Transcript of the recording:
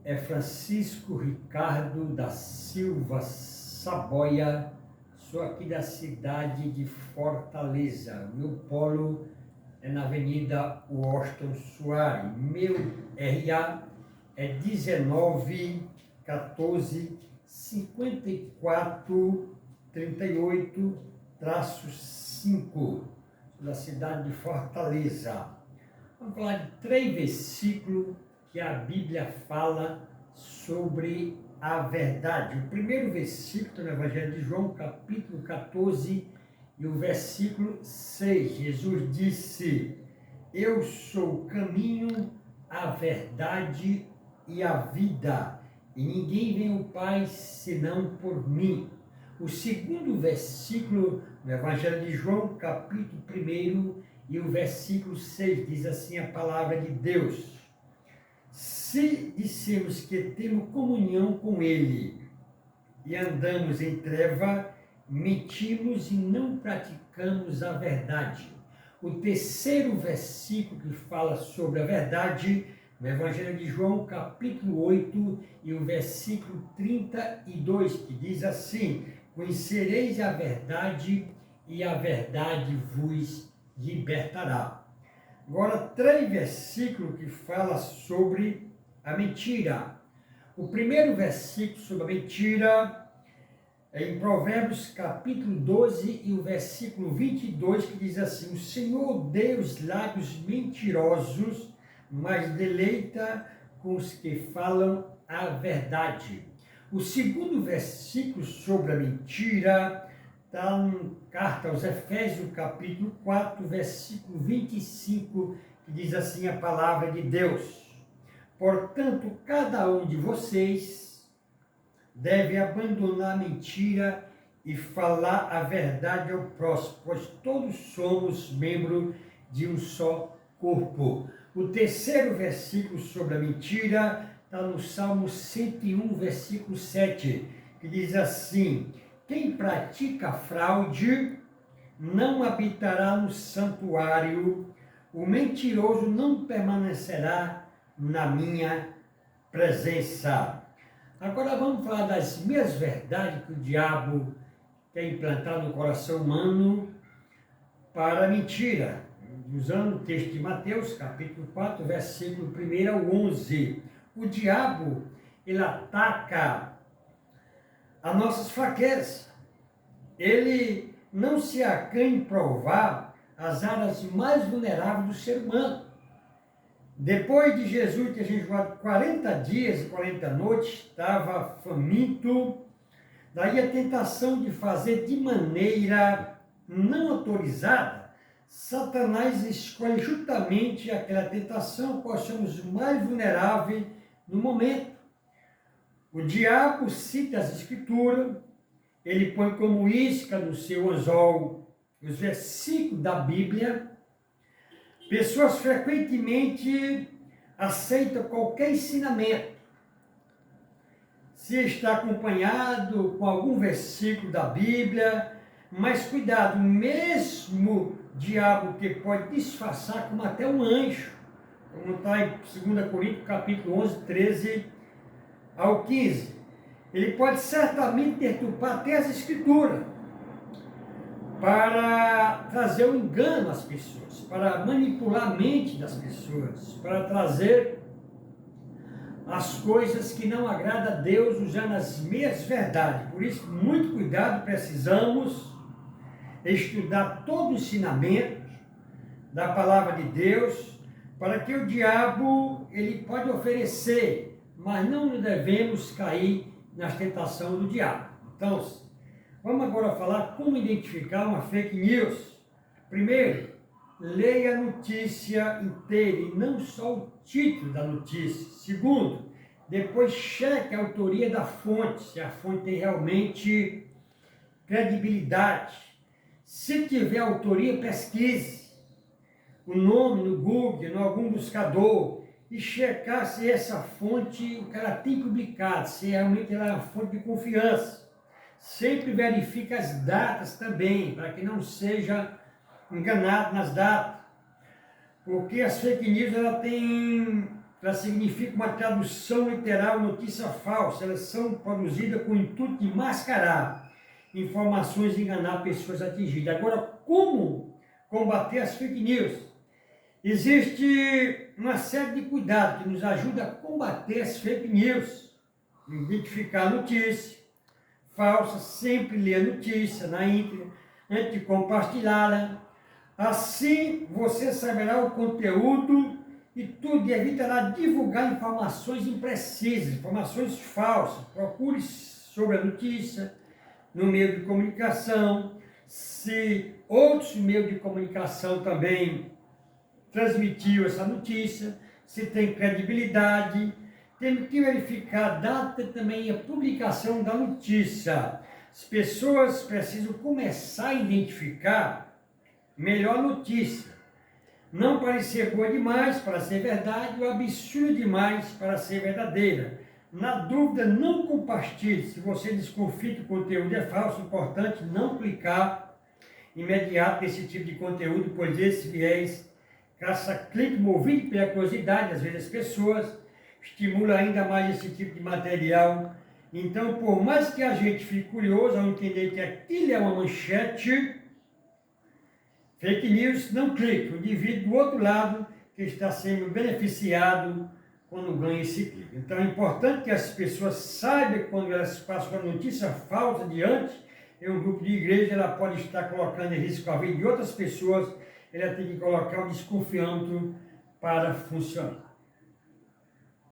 é Francisco Ricardo da Silva Saboia, sou aqui da cidade de Fortaleza. Meu polo é na Avenida Washington Soares. Meu RA é 19 14 54 38-5, da cidade de Fortaleza. Vamos falar de 3 versículos que a Bíblia fala sobre a verdade. O primeiro versículo no Evangelho de João, capítulo 14, e o versículo 6. Jesus disse: eu sou o caminho, a verdade e a vida, e ninguém vem ao Pai senão por mim. O segundo versículo no Evangelho de João, capítulo 1, e o versículo 6, diz assim a palavra de Deus: se dissermos que temos comunhão com Ele e andamos em treva, mentimos e não praticamos a verdade. O terceiro versículo que fala sobre a verdade, no Evangelho de João, capítulo 8, e o versículo 32, que diz assim: conhecereis a verdade e a verdade vos libertará. Agora, 3 versículos que falam sobre a mentira. O primeiro versículo sobre a mentira é em Provérbios capítulo 12 e o versículo 22, que diz assim: o Senhor odeia os lábios mentirosos, mas deleita com os que falam a verdade. O segundo versículo sobre a mentira está na carta aos Efésios, capítulo 4, versículo 25, que diz assim a palavra de Deus: portanto, cada um de vocês deve abandonar a mentira e falar a verdade ao próximo, pois todos somos membros de um só corpo. O terceiro versículo sobre a mentira está no Salmo 101, versículo 7, que diz assim: quem pratica fraude não habitará no santuário, o mentiroso não permanecerá na minha presença. Agora vamos falar das meias verdades que o diabo quer implantar no coração humano para a mentira, usando o texto de Mateus, capítulo 4, versículo 1 ao 11. O diabo, ele ataca as nossas fraquezas. Ele não se acanha em provar as áreas mais vulneráveis do ser humano. Depois de Jesus ter jejuado 40 dias e 40 noites, estava faminto, daí a tentação de fazer de maneira não autorizada, Satanás escolhe justamente aquela tentação, qual somos mais vulneráveis no momento. O diabo cita as escrituras, ele põe como isca no seu anzol os versículos da Bíblia. Pessoas frequentemente aceitam qualquer ensinamento, se está acompanhado com algum versículo da Bíblia, mas cuidado, mesmo diabo que pode disfarçar como até um anjo, como está em 2 Coríntios capítulo 11, 13 ao 15. Ele pode certamente deturpar até as escrituras, para trazer um engano às pessoas, para manipular a mente das pessoas, para trazer as coisas que não agradam a Deus, usando as meias verdades. Por isso, muito cuidado, precisamos estudar todo o ensinamento da palavra de Deus, para que o diabo, ele pode oferecer, mas não devemos cair nas tentações do diabo. Então, vamos agora falar como identificar uma fake news. Primeiro, leia a notícia inteira e não só o título da notícia. Segundo, depois cheque a autoria da fonte, se a fonte tem realmente credibilidade. Se tiver autoria, pesquise o nome no Google, em algum buscador, e checar se essa fonte, o que ela tem publicado, se realmente ela é uma fonte de confiança. Sempre verifique as datas também, para que não seja enganado nas datas. Porque as fake news, ela tem ela significa uma tradução literal, notícia falsa. Elas são produzidas com o intuito de mascarar informações e enganar pessoas atingidas. Agora, como combater as fake news? Existe uma série de cuidados que nos ajuda a combater as fake news. Identificar a notícia falsa, sempre ler a notícia na íntegra, antes de compartilhá-la. Assim, você saberá o conteúdo e tudo, e evitará divulgar informações imprecisas, informações falsas. Procure sobre a notícia no meio de comunicação, se outros meios de comunicação também transmitiu essa notícia, se tem credibilidade. Temos que verificar a data também e a publicação da notícia. As pessoas precisam começar a identificar melhor a notícia. Não parecer boa demais para ser verdade ou absurda demais para ser verdadeira. Na dúvida, não compartilhe. Se você desconfia que o conteúdo é falso, é importante não clicar imediato nesse tipo de conteúdo, pois esse viés caça-clique movido pela curiosidade, às vezes as pessoas, estimula ainda mais esse tipo de material. Então, por mais que a gente fique curioso ao entender que aquilo é uma manchete, fake news, não clique. O indivíduo do outro lado que está sendo beneficiado quando ganha esse clique. Então é importante que as pessoas saibam quando elas passam uma notícia falsa diante em um grupo de igreja, ela pode estar colocando em risco a vida de outras pessoas, ela tem que colocar um desconfiômetro para funcionar.